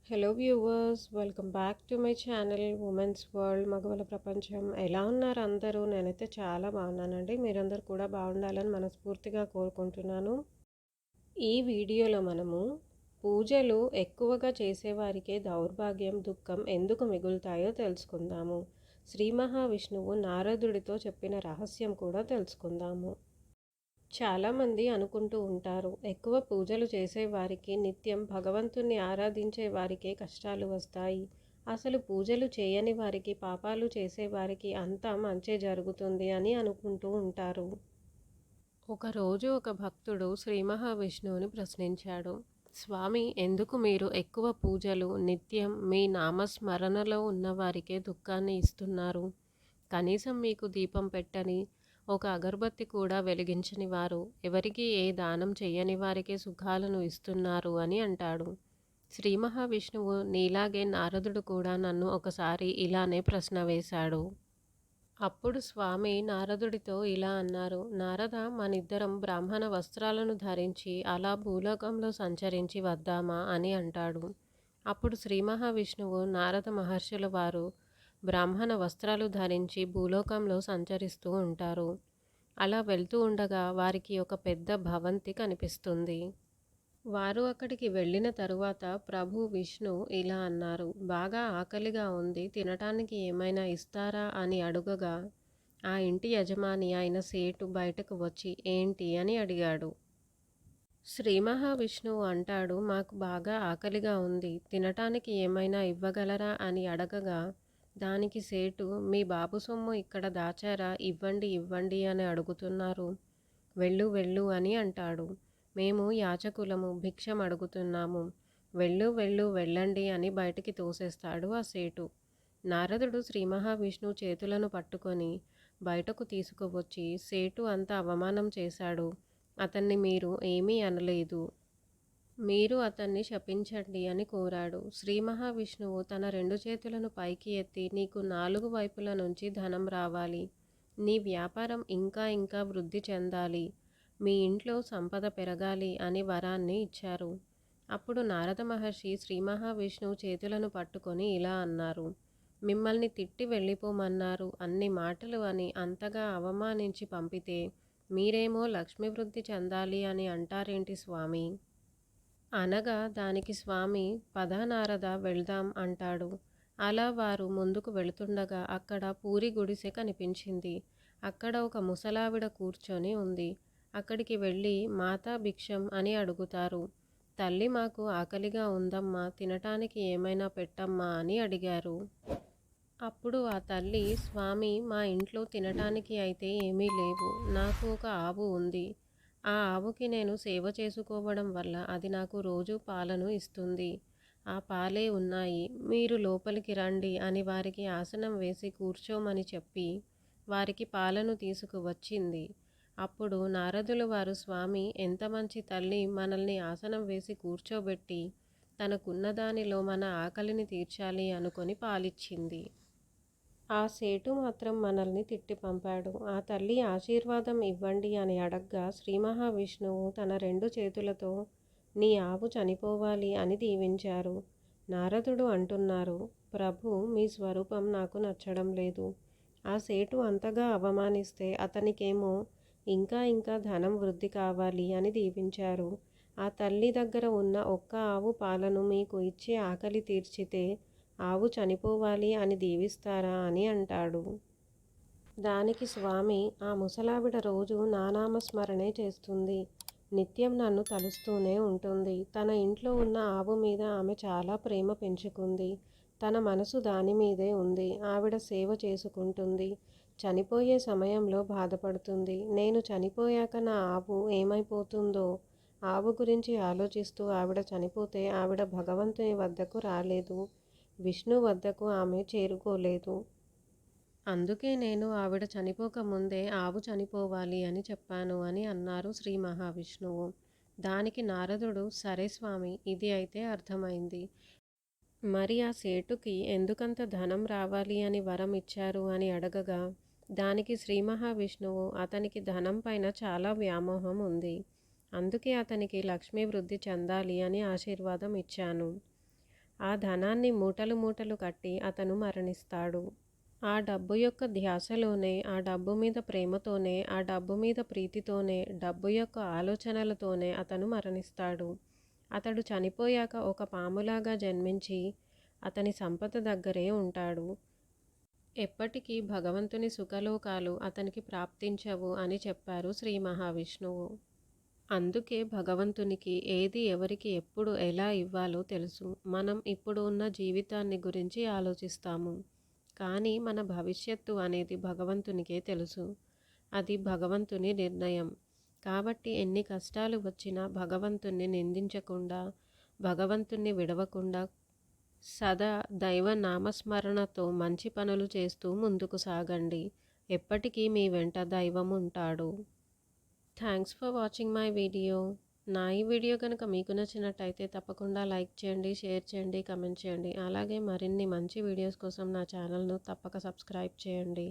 Hello viewers, welcome back to my channel women's world మగవల ప్రపంచం. ఎలా ఉన్నారు అందరూ? నేనైతే చాలా బాగున్నానండి. మీరందరూ కూడా బాగుండాలని మనస్ఫూర్తిగా కోరుకుంటున్నాను. ఈ వీడియోలో మనము పూజలు ఎక్కువగా చేసేవారికే దౌర్భాగ్యం, దుఃఖం ఎందుకు మిగులుతాయో తెలుసుకుందాము. శ్రీ మహావిష్ణువు నారదుడితో చెప్పిన రహస్యం కూడా తెలుసుకుందాము. చాలామంది అనుకుంటూ ఉంటారు, ఎక్కువ పూజలు చేసేవారికి, నిత్యం భగవంతుణ్ణి ఆరాధించే వారికే కష్టాలు వస్తాయి. అసలు పూజలు చేయని వారికి, పాపాలు చేసేవారికి అంతా మంచే జరుగుతుంది అని అనుకుంటూ ఉంటారు. ఒకరోజు ఒక భక్తుడు శ్రీ మహావిష్ణువుని ప్రశ్నించాడు. స్వామి, ఎందుకు మీరు ఎక్కువ పూజలు, నిత్యం మీ నామస్మరణలో ఉన్నవారికే దుఃఖాన్ని ఇస్తున్నారు? కనీసం మీకు దీపం పెట్టని, ఒక అగరబత్తి కూడా వెలిగించని వారు, ఎవరికి ఏ దానం చెయ్యని వారికే సుఖాలను ఇస్తున్నారు అని అంటాడు. శ్రీ మహావిష్ణువు నీలాగే నారదుడు కూడా నన్ను ఒకసారి ఇలానే ప్రశ్న వేశాడు. అప్పుడు స్వామి నారదుడితో ఇలా అన్నారు. నారద, మనిద్దరం బ్రాహ్మణ వస్త్రాలను ధరించి అలా భూలోకంలో సంచరించి వద్దామా అని అంటాడు. అప్పుడు శ్రీ మహావిష్ణువు నారద మహర్షుల వారు బ్రాహ్మణ వస్త్రాలు ధరించి భూలోకంలో సంచరిస్తూ ఉంటారు. అలా వెళ్తూ ఉండగా వారికి ఒక పెద్ద భవంతి కనిపిస్తుంది. వారు అక్కడికి వెళ్ళిన తరువాత ప్రభు విష్ణు ఇలా అన్నారు. బాగా ఆకలిగా ఉంది, తినటానికి ఏమైనా ఇస్తారా అని అడుగగా ఆ ఇంటి యజమాని అయిన సేటు బయటకు వచ్చి ఏంటి అని అడిగాడు. శ్రీ మహావిష్ణువు అంటాడు, మాకు బాగా ఆకలిగా ఉంది, తినటానికి ఏమైనా ఇవ్వగలరా అని అడగగా దానికి సేటు, మీ బాబు సొమ్ము ఇక్కడ దాచారా, ఇవ్వండి ఇవ్వండి అని అడుగుతున్నారు. వెళ్ళు వెళ్ళు అని అంటాడు. మేము యాచకులము, భిక్షం అడుగుతున్నాము, వెళ్ళు వెళ్ళు వెళ్ళండి అని బయటికి తోసేస్తాడు ఆ సేటు. నారదుడు శ్రీ మహావిష్ణువు చేతులను పట్టుకొని బయటకు తీసుకువచ్చి, సేటు అంత అవమానం చేశాడు, అతన్ని మీరు ఏమీ అనలేదు, మీరు అతన్ని శపించండి అని కోరాడు. శ్రీ మహావిష్ణువు తన రెండు చేతులను పైకి ఎత్తి, నీకు నాలుగు వైపుల నుంచి ధనం రావాలి, నీ వ్యాపారం ఇంకా ఇంకా వృద్ధి చెందాలి, మీ ఇంట్లో సంపద పెరగాలి అని వరాన్ని ఇచ్చారు. అప్పుడు నారద మహర్షి శ్రీ మహావిష్ణువు చేతులను పట్టుకొని ఇలా అన్నారు. మిమ్మల్ని తిట్టి వెళ్ళిపోమన్నారు అన్ని మాటలు అని అంతగా అవమానించి పంపితే మీరేమో లక్ష్మీ వృద్ధి చెందాలి అని అంటారేంటి స్వామి? అనగా దానికి స్వామి, పద నారద వెళ్దాం అంటాడు. అలా వారు ముందుకు వెళుతుండగా అక్కడ పూరి గుడిసె కనిపించింది. అక్కడ ఒక ముసలావిడ కూర్చొని ఉంది. అక్కడికి వెళ్ళి మాతా భిక్షం అని అడుగుతారు. తల్లి, మాకు ఆకలిగా ఉందమ్మా, తినటానికి ఏమైనా పెట్టమ్మా అని అడిగారు. అప్పుడు ఆ తల్లి, స్వామి, మా ఇంట్లో తినటానికి అయితే ఏమీ లేవు, నాకు ఒక ఆవు ఉంది, ఆ ఆవుకి నేను సేవ చేసుకోవడం వల్ల అది నాకు రోజు పాలను ఇస్తుంది, ఆ పాలే ఉన్నాయి, మీరు లోపలికి రండి అని వారికి ఆసనం వేసి కూర్చోమని చెప్పి వారికి పాలను తీసుకువచ్చింది. అప్పుడు నారదులు వారు, స్వామి, ఎంత మంచి తల్లి మనల్ని ఆసనం వేసి కూర్చోబెట్టి తనకున్న దానిలో మన ఆకలిని తీర్చాలి అనుకొని పాలిచ్చింది. ఆ సేటు మాత్రం మనల్ని తిట్టి పంపాడు. ఆ తల్లి ఆశీర్వాదం ఇవ్వండి అని అడగ్గా శ్రీ మహావిష్ణువు తన రెండు చేతులతో నీ ఆవు చనిపోవాలి అని దీవించారు. నారదుడు అంటున్నారు, ప్రభు, మీ స్వరూపం నాకు నచ్చడం లేదు. ఆ సేటు అంతగా అవమానిస్తే అతనికేమో ఇంకా ఇంకా ధనం వృద్ధి కావాలి అని దీవించారు. ఆ తల్లి దగ్గర ఉన్న ఒక్క ఆవు పాలను మీకు ఇచ్చి ఆకలి తీర్చితే ఆవు చనిపోవాలి అని దీవిస్తారా అని అంటాడు. దానికి స్వామి, ఆ ముసలావిడ రోజు నానామస్మరణే చేస్తుంది, నిత్యం నన్ను తలుస్తూనే ఉంటుంది, తన ఇంట్లో ఉన్న ఆవు మీద ఆమె చాలా ప్రేమ పెంచుకుంది, తన మనసు దాని మీదే ఉంది, ఆవిడ సేవ చేసుకుంటుంది, చనిపోయే సమయంలో బాధపడుతుంది, నేను చనిపోయాక నా ఆవు ఏమైపోతుందో, ఆవు గురించి ఆలోచిస్తూ ఆవిడ చనిపోతే ఆవిడ భగవంతుని వద్దకు రాలేదు, విష్ణు వద్దకు ఆమె చేరుకోలేదు, అందుకే నేను ఆవిడ చనిపోకముందే ఆవు చనిపోవాలి అని చెప్పాను అని అన్నారు శ్రీ మహావిష్ణువు. దానికి నారదుడు, సరే స్వామి, ఇది అయితే అర్థమైంది, మరి ఆ సేటుకి ఎందుకంత ధనం రావాలి అని వరం ఇచ్చారు అని అడగగా దానికి శ్రీ మహావిష్ణువు, అతనికి ధనం పైన చాలా వ్యామోహం ఉంది, అందుకే అతనికి లక్ష్మీ వృద్ధి చెందాలి అని ఆశీర్వాదం ఇచ్చాను. ఆ ధనాన్ని మూటలు మూటలు కట్టి అతను మరణిస్తాడు. ఆ డబ్బు యొక్క ధ్యాసలోనే, ఆ డబ్బు మీద ప్రేమతోనే, ఆ డబ్బు మీద ప్రీతితోనే, డబ్బు యొక్క ఆలోచనలతోనే అతను మరణిస్తాడు. అతడు చనిపోయాక ఒక పాములాగా జన్మించి అతని సంపద దగ్గరే ఉంటాడు. ఎప్పటికీ భగవంతుని సుఖలోకాలు అతనికి ప్రాప్తించవు అని చెప్పారు శ్రీ మహావిష్ణువు. అందుకే భగవంతునికి ఏది ఎవరికి ఎప్పుడు ఎలా ఇవ్వాలో తెలుసు. మనం ఇప్పుడు ఉన్న జీవితాన్ని గురించి ఆలోచిస్తాము. కానీ మన భవిష్యత్తు అనేది భగవంతునికే తెలుసు. అది భగవంతుని నిర్ణయం. కాబట్టి ఎన్ని కష్టాలు వచ్చినా భగవంతుణ్ణి నిందించకుండా, భగవంతుణ్ణి విడవకుండా సదా దైవ నామస్మరణతో మంచి పనులు చేస్తూ ముందుకు సాగండి. ఎప్పటికీ మీ వెంట దైవం ఉంటాడు. Thanks for watching my video. నా ఈ వీడియో కనుక మీకు నచ్చినట్టయితే తప్పకుండా లైక్ చేయండి, షేర్ చేయండి, కమెంట్ చేయండి. అలాగే మరిన్ని మంచి వీడియోస్ కోసం నా ఛానల్ను తప్పక సబ్స్క్రైబ్ చేయండి.